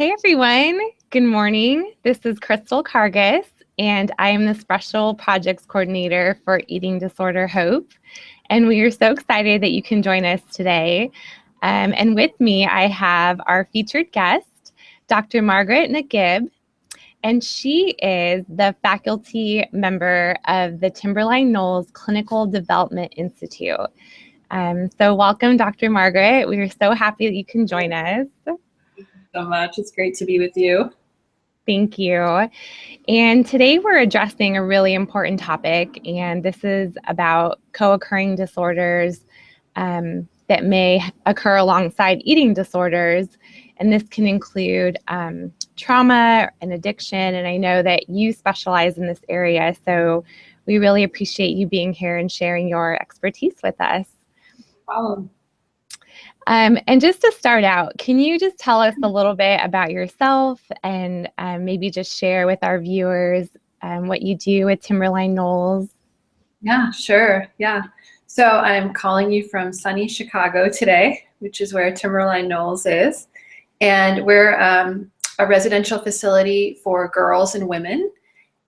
Hey everyone, good morning. This is Crystal Cargis, and I am the Special Projects Coordinator for Eating Disorder Hope. And we are so excited that you can join us today. And with me, I have our featured guest, Dr. Margaret Nagib, and she is the faculty member of the Timberline Knolls Clinical Development Institute. So welcome, Dr. Margaret. We are so happy that you can join us. So much. It's great to be with you. Thank you. And today we're addressing a really important topic, and this is about co-occurring disorders that may occur alongside eating disorders. And this can include trauma and addiction. And I know that you specialize in this area, so we really appreciate you being here and sharing your expertise with us. No problem. And just to start out, can you just tell us a little bit about yourself and maybe just share with our viewers what you do at Timberline Knolls? Yeah, sure. Yeah. So I'm calling you from sunny Chicago today, which is where Timberline Knolls is. And we're a residential facility for girls and women.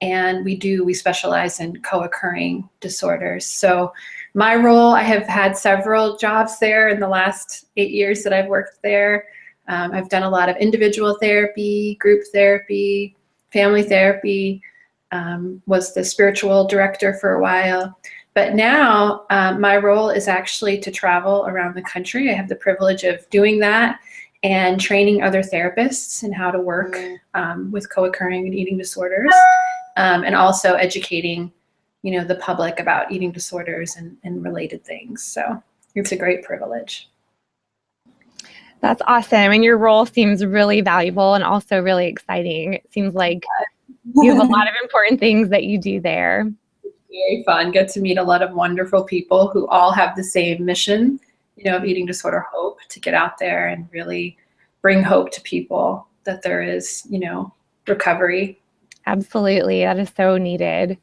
And we specialize in co-occurring disorders. So my role, I have had several jobs there in the last 8 years that I've worked there. I've done a lot of individual therapy, group therapy, family therapy, was the spiritual director for a while. But now my role is actually to travel around the country. I have the privilege of doing that and training other therapists in how to work with co-occurring and eating disorders, and also educating the public about eating disorders and related things. So it's a great privilege. That's awesome. And your role seems really valuable and also really exciting. It seems like you have a lot of important things that you do there. It's very fun. Get to meet a lot of wonderful people who all have the same mission, of eating disorder hope, to get out there and really bring hope to people that there is, recovery. Absolutely. That is so needed.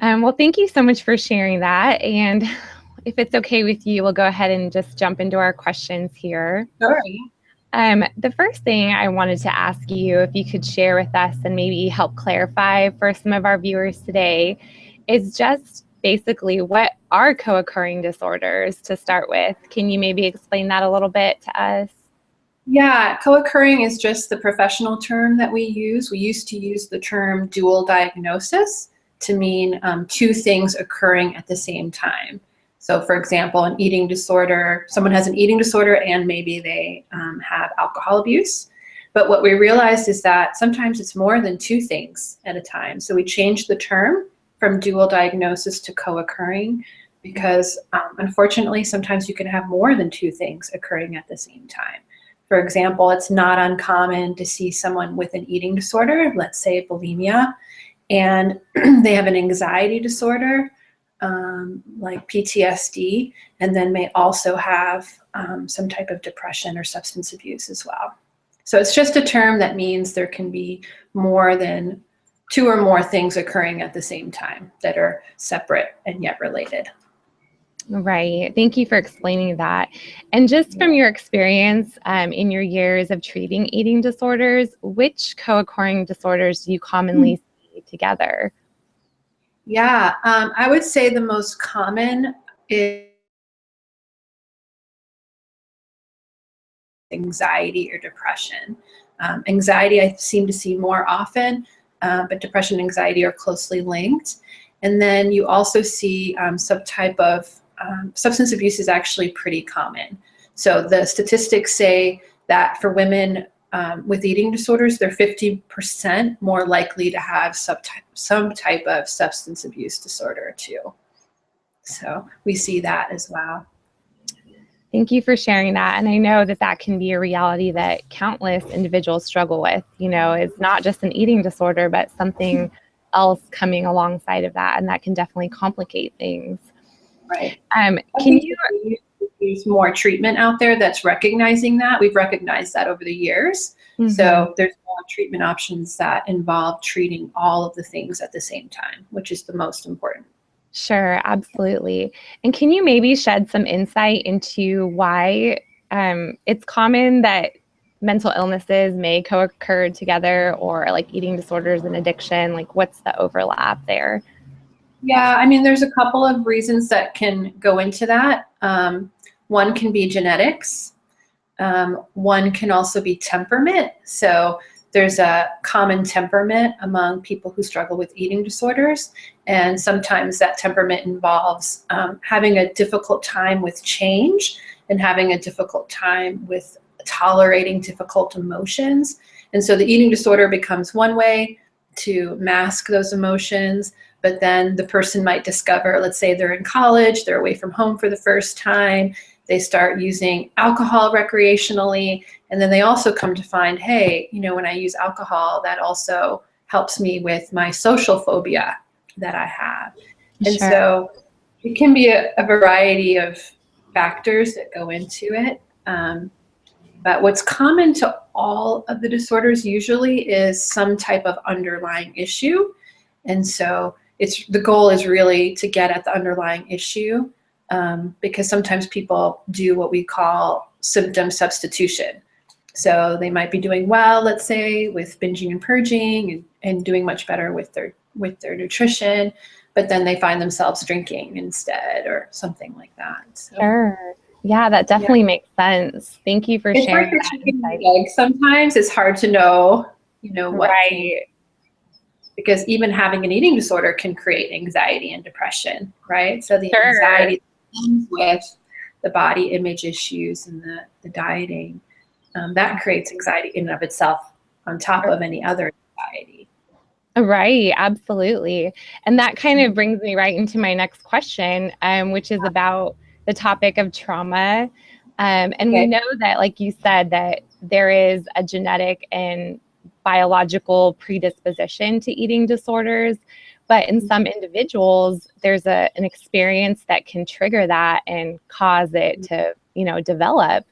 Well, thank you so much for sharing that. And if it's okay with you, we'll go ahead and just jump into our questions here. Sure. The first thing I wanted to ask you, if you could share with us and maybe help clarify for some of our viewers today, is just basically what are co-occurring disorders to start with? Can you maybe explain that a little bit to us? Yeah, co-occurring is just the professional term that we use. We used to use the term dual diagnosis to mean two things occurring at the same time. So for example, an eating disorder, someone has an eating disorder and maybe they have alcohol abuse. But what we realized is that sometimes it's more than two things at a time. So we changed the term from dual diagnosis to co-occurring because unfortunately, sometimes you can have more than two things occurring at the same time. For example, it's not uncommon to see someone with an eating disorder, let's say bulimia, and they have an anxiety disorder, like PTSD, and then may also have some type of depression or substance abuse as well. So it's just a term that means there can be more than two or more things occurring at the same time that are separate and yet related. Right. Thank you for explaining that. And just from your experience in your years of treating eating disorders, which co-occurring disorders do you commonly see together? Yeah, I would say the most common is anxiety or depression. Anxiety I seem to see more often, but depression and anxiety are closely linked. And then you also see some type of substance abuse is actually pretty common. So the statistics say that for women with eating disorders, they're 50% more likely to have some type of substance abuse disorder too. So we see that as well. Thank you for sharing that. And I know that that can be a reality that countless individuals struggle with. It's not just an eating disorder, but something else coming alongside of that. And that can definitely complicate things. Right. Can you use more treatment out there that's recognizing that? We've recognized that over the years. Mm-hmm. So there's more treatment options that involve treating all of the things at the same time, which is the most important. Sure, absolutely. And can you maybe shed some insight into why it's common that mental illnesses may co-occur together, or like eating disorders and addiction? Like, what's the overlap there? Yeah, I mean, there's a couple of reasons that can go into that. One can be genetics. One can also be temperament. So there's a common temperament among people who struggle with eating disorders. And sometimes that temperament involves having a difficult time with change and having a difficult time with tolerating difficult emotions. And so the eating disorder becomes one way to mask those emotions. But then the person might discover, let's say they're in college, they're away from home for the first time, they start using alcohol recreationally, and then they also come to find, hey, you know, when I use alcohol, that also helps me with my social phobia that I have. And Sure. so it can be a variety of factors that go into it. But what's common to all of the disorders usually is some type of underlying issue. And so the goal is really to get at the underlying issue, because sometimes people do what we call symptom substitution. So they might be doing well, let's say, with binging and purging and doing much better with their nutrition, but then they find themselves drinking instead or something like that. So, Sure. Yeah, that definitely makes sense. Thank you for it's sharing like that the chicken and insight. the egg. Sometimes it's hard to know, you know, what came, Right. because even having an eating disorder can create anxiety and depression, right? So the Sure. anxiety comes with the body image issues and the dieting, that creates anxiety in and of itself on top of any other anxiety. Right, absolutely. And that kind of brings me right into my next question, which is about the topic of trauma. And we Okay. know that, like you said, that there is a genetic and biological predisposition to eating disorders. But in some individuals, there's an experience that can trigger that and cause it to, develop.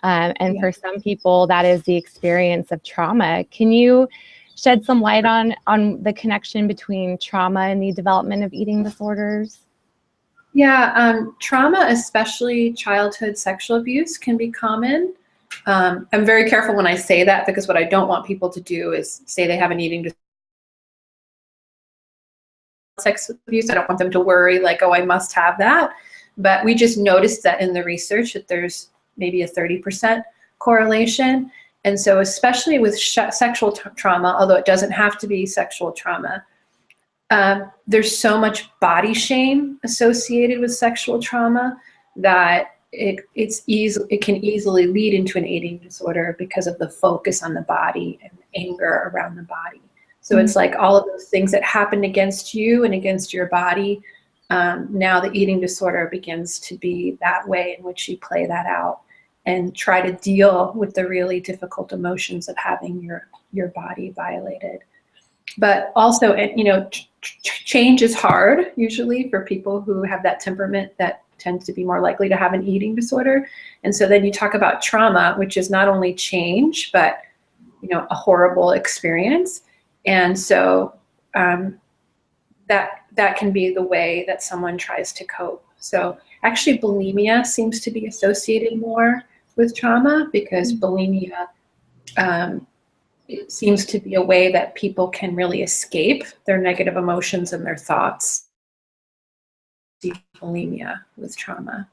And for some people, that is the experience of trauma. Can you shed some light on the connection between trauma and the development of eating disorders? Yeah, trauma, especially childhood sexual abuse, can be common. I'm very careful when I say that, because what I don't want people to do is say they have an eating disorder, sex abuse. I don't want them to worry like, oh, I must have that. But we just noticed that in the research that there's maybe a 30% correlation. And so especially with sexual trauma, although it doesn't have to be sexual trauma, there's so much body shame associated with sexual trauma that it can easily lead into an eating disorder because of the focus on the body and anger around the body. So it's like all of those things that happened against you and against your body. Now the eating disorder begins to be that way in which you play that out and try to deal with the really difficult emotions of having your body violated. But also, change is hard usually for people who have that temperament that tends to be more likely to have an eating disorder. And so then you talk about trauma, which is not only change, but a horrible experience. And so that can be the way that someone tries to cope. So actually bulimia seems to be associated more with trauma, because bulimia it seems to be a way that people can really escape their negative emotions and their thoughts. Bulimia with trauma.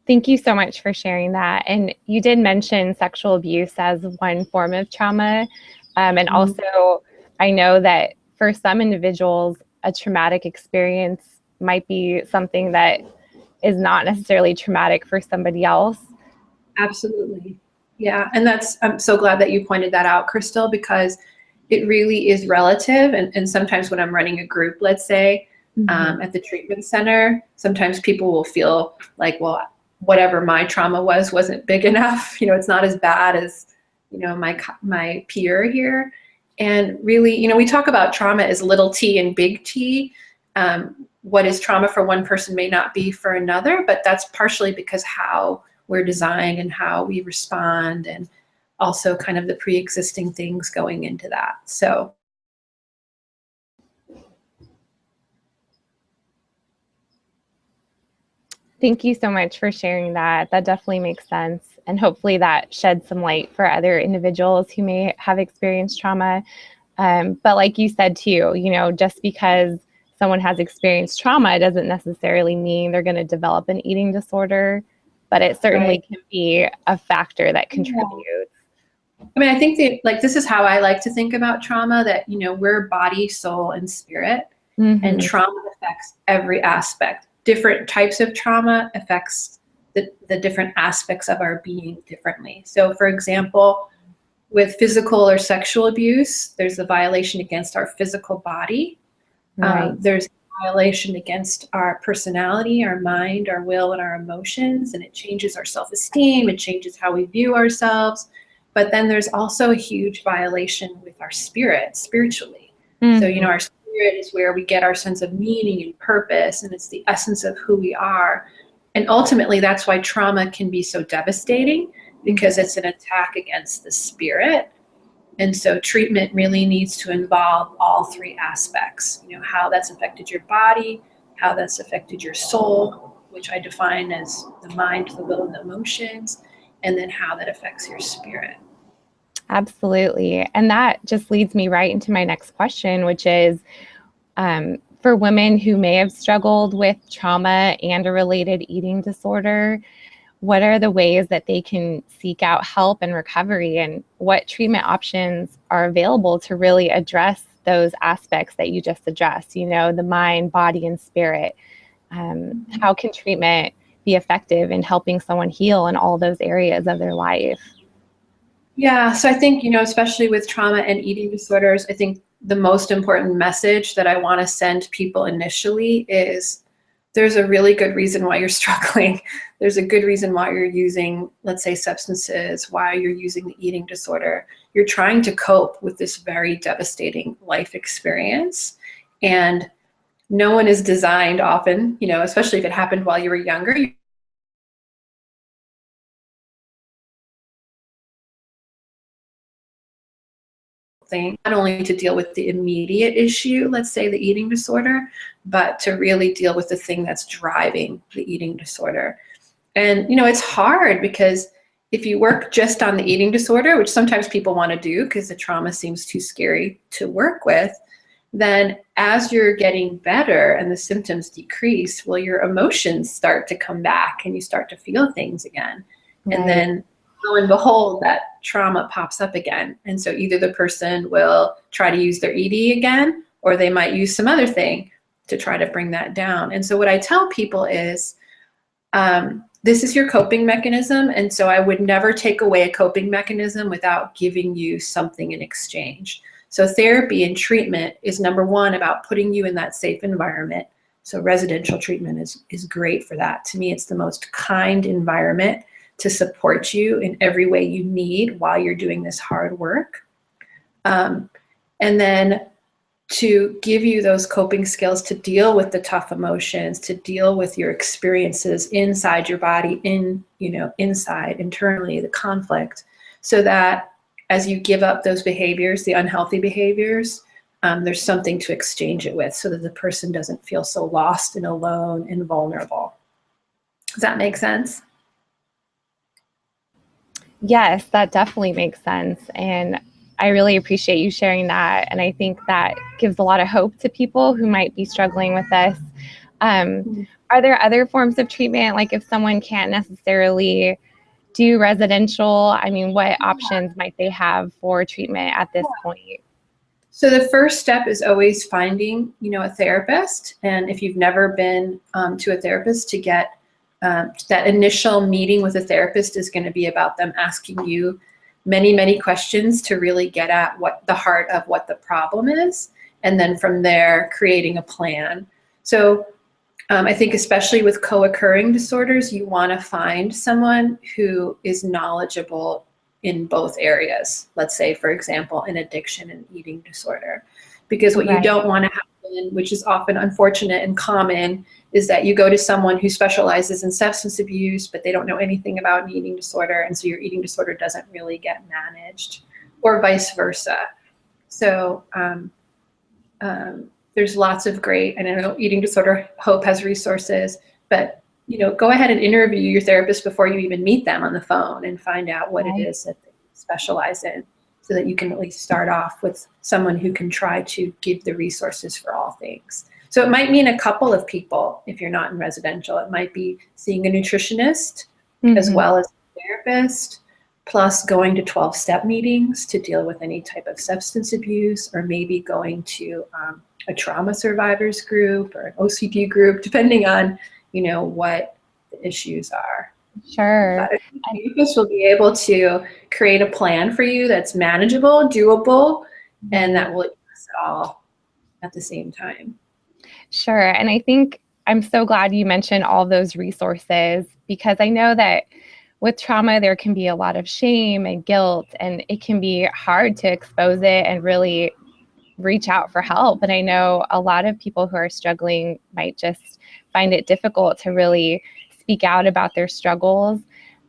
Thank you so much for sharing that. And you did mention sexual abuse as one form of trauma. And also, I know that for some individuals, a traumatic experience might be something that is not necessarily traumatic for somebody else. Absolutely. Yeah. And I'm so glad that you pointed that out, Crystal, because it really is relative. And sometimes when I'm running a group, let's say, at the treatment center, sometimes people will feel like, well, whatever my trauma wasn't big enough. It's not as bad as, my peer here. And really, we talk about trauma as little t and big T. What is trauma for one person may not be for another, but that's partially because how we're designed and how we respond, and also kind of the pre-existing things going into that. So. Thank you so much for sharing that. That definitely makes sense. And hopefully that sheds some light for other individuals who may have experienced trauma. But like you said too, just because someone has experienced trauma doesn't necessarily mean they're going to develop an eating disorder, but it certainly can be a factor that contributes. I mean, I think that, like, this is how I like to think about trauma, that, we're body, soul, and spirit, and trauma affects every aspect. Different types of trauma affects the different aspects of our being differently. So, for example, with physical or sexual abuse, there's a violation against our physical body. There's a violation against our personality, our mind, our will, and our emotions, and it changes our self-esteem, it changes how we view ourselves. But then there's also a huge violation with our spirit, spiritually. So, our spirit is where we get our sense of meaning and purpose, and it's the essence of who we are. And ultimately, that's why trauma can be so devastating, because it's an attack against the spirit. And so treatment really needs to involve all three aspects, how that's affected your body, how that's affected your soul, which I define as the mind, the will, and the emotions, and then how that affects your spirit. Absolutely. And that just leads me right into my next question, which is, for women who may have struggled with trauma and a related eating disorder, what are the ways that they can seek out help and recovery, and what treatment options are available to really address those aspects that you just addressed, the mind, body, and spirit? How can treatment be effective in helping someone heal in all those areas of their life? Yeah, so I think, especially with trauma and eating disorders, I think the most important message that I want to send people initially is there's a really good reason why you're struggling. There's a good reason why you're using, let's say, substances, why you're using the eating disorder. You're trying to cope with this very devastating life experience. And no one is designed often, especially if it happened while you were younger, not only to deal with the immediate issue, let's say the eating disorder, but to really deal with the thing that's driving the eating disorder. And, it's hard, because if you work just on the eating disorder, which sometimes people want to do because the trauma seems too scary to work with, then as you're getting better and the symptoms decrease, well, your emotions start to come back and you start to feel things again. Right. And then lo and behold, that trauma pops up again. And so either the person will try to use their ED again, or they might use some other thing to try to bring that down. And so what I tell people is, this is your coping mechanism. And so I would never take away a coping mechanism without giving you something in exchange. So therapy and treatment is, number one, about putting you in that safe environment. So residential treatment is great for that. To me, it's the most kind environment to support you in every way you need while you're doing this hard work. And then to give you those coping skills to deal with the tough emotions, to deal with your experiences inside your body, inside, internally, the conflict, so that as you give up those behaviors, the unhealthy behaviors, there's something to exchange it with, so that the person doesn't feel so lost and alone and vulnerable. Does that make sense? Yes, that definitely makes sense. And I really appreciate you sharing that. And I think that gives a lot of hope to people who might be struggling with this. Are there other forms of treatment? Like if someone can't necessarily do residential, what options might they have for treatment at this point? So the first step is always finding, a therapist. And if you've never been to a therapist, to get that initial meeting with a therapist is going to be about them asking you many, many questions to really get at what the heart of what the problem is. And then from there, creating a plan. So I think especially with co-occurring disorders, you want to find someone who is knowledgeable in both areas. Let's say, for example, an addiction and eating disorder. Because what you don't want to happen, which is often unfortunate and common, is that you go to someone who specializes in substance abuse, but they don't know anything about an eating disorder, and so your eating disorder doesn't really get managed, or vice versa. So there's lots of great, and I know Eating Disorder Hope has resources, but go ahead and interview your therapist before you even meet them on the phone and find out what it is that they specialize in, so that you can at least start off with someone who can try to give the resources for all things. So it might mean a couple of people if you're not in residential. It might be seeing a nutritionist as well as a therapist, plus going to 12-step meetings to deal with any type of substance abuse, or maybe going to a trauma survivors group or an OCD group, depending on, what the issues are. Sure. But a therapist will be able to create a plan for you that's manageable, doable, and that will address it all at the same time. Sure. And I think I'm so glad you mentioned all those resources, because I know that with trauma, there can be a lot of shame and guilt, and it can be hard to expose it and really reach out for help. And I know a lot of people who are struggling might just find it difficult to really speak out about their struggles.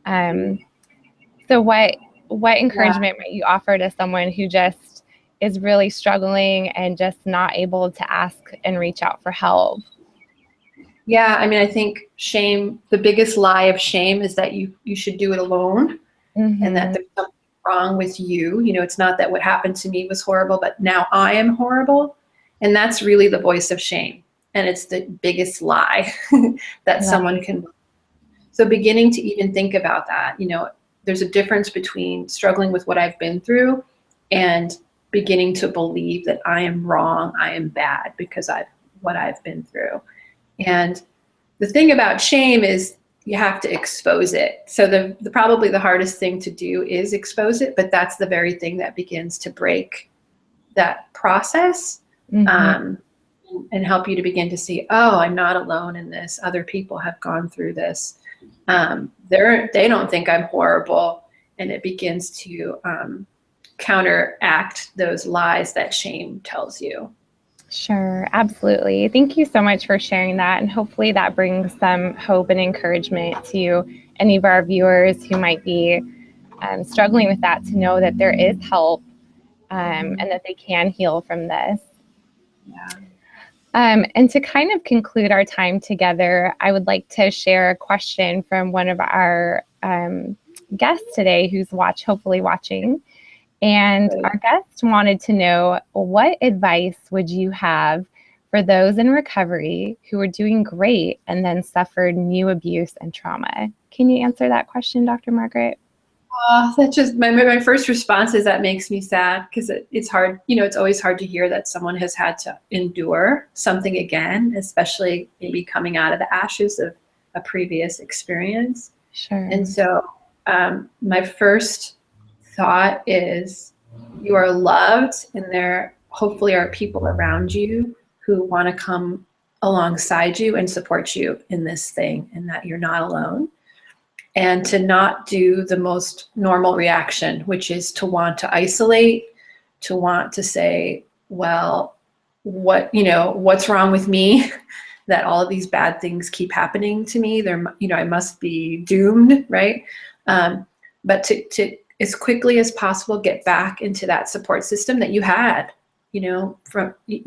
So what encouragement might you offer to someone who just is really struggling and just not able to ask and reach out for help? Yeah, I think shame, the biggest lie of shame is that you should do it alone, and that there's something wrong with you. It's not that what happened to me was horrible, but now I am horrible. And that's really the voice of shame. And it's the biggest lie that someone can. So beginning to even think about that, there's a difference between struggling with what I've been through and beginning to believe that I am wrong, I am bad because what I've been through. And the thing about shame is you have to expose it. So the probably the hardest thing to do is expose it, but that's the very thing that begins to break that process. And help you to begin to see, oh, I'm not alone in this. Other people have gone through this. They don't think I'm horrible. And it begins to counteract those lies that shame tells you. Sure, absolutely. Thank you so much for sharing that. And hopefully that brings some hope and encouragement to any of our viewers who might be struggling with that, to know that there is help and that they can heal from this. Yeah. And to kind of conclude our time together, I would like to share a question from one of our guests today who's hopefully watching. And our guest wanted to know, what advice would you have for those in recovery who are doing great and then suffered new abuse and trauma? Can you answer that question, Dr. Margaret? That's just my first response is that makes me sad, because it's hard. It's always hard to hear that someone has had to endure something again, especially maybe coming out of the ashes of a previous experience. Sure. And so my first thought is, you are loved, and there hopefully are people around you who want to come alongside you and support you in this thing, and that you're not alone. And to not do the most normal reaction, which is to want to isolate, to want to say, well, what's wrong with me that all of these bad things keep happening to me? I must be doomed, right? But to as quickly as possible get back into that support system that you had. You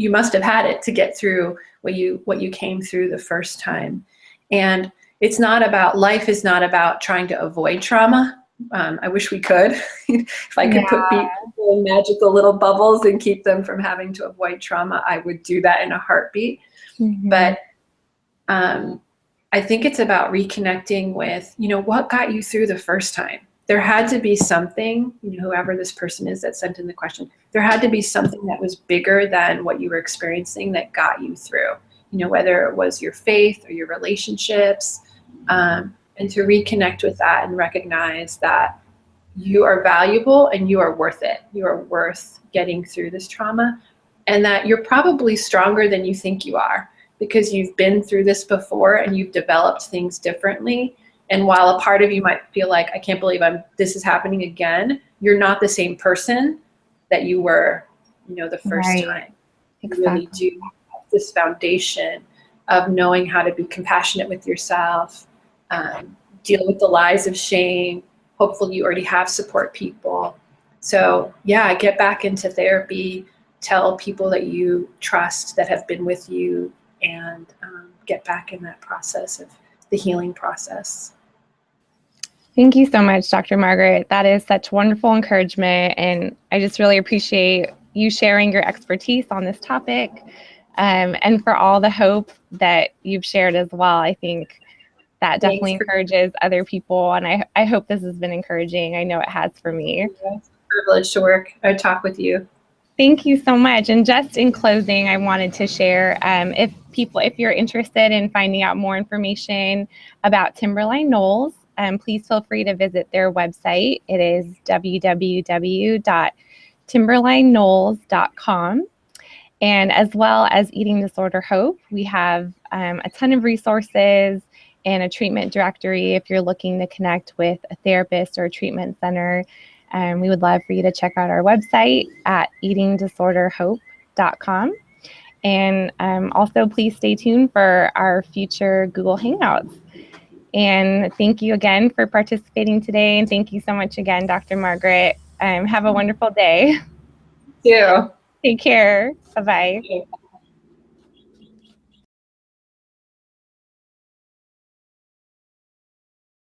must have had it to get through what you came through the first time. And life is not about trying to avoid trauma. I wish we could. If I could put people in magical little bubbles and keep them from having to avoid trauma, I would do that in a heartbeat. But I think it's about reconnecting with, what got you through the first time. There had to be something, whoever this person is that sent in the question, there had to be something that was bigger than what you were experiencing that got you through, whether it was your faith or your relationships. And to reconnect with that and recognize that you are valuable and you are worth it. You are worth getting through this trauma, and that you're probably stronger than you think you are, because you've been through this before and you've developed things differently. And while a part of you might feel like, I can't believe this is happening again, you're not the same person that you were, the first time. Exactly. You really do have this foundation of knowing how to be compassionate with yourself, deal with the lies of shame. Hopefully you already have support people. So yeah, get back into therapy, tell people that you trust that have been with you, and get back in that process of the healing process. Thank you so much, Dr. Margaret. That is such wonderful encouragement, and I just really appreciate you sharing your expertise on this topic, and for all the hope that you've shared as well. I think that definitely encourages other people, and I hope this has been encouraging. I know it has for me. It's a privilege to talk with you. Thank you so much. And just in closing, I wanted to share, if you're interested in finding out more information about Timberline Knolls, please feel free to visit their website. It is www.timberlineknolls.com. And as well as Eating Disorder Hope, we have a ton of resources and a treatment directory if you're looking to connect with a therapist or a treatment center. We would love for you to check out our website at eatingdisorderhope.com. And also, please stay tuned for our future Google Hangouts. And thank you again for participating today. And thank you so much again, Dr. Margaret. Have a wonderful day. You too. Take care. Bye-bye.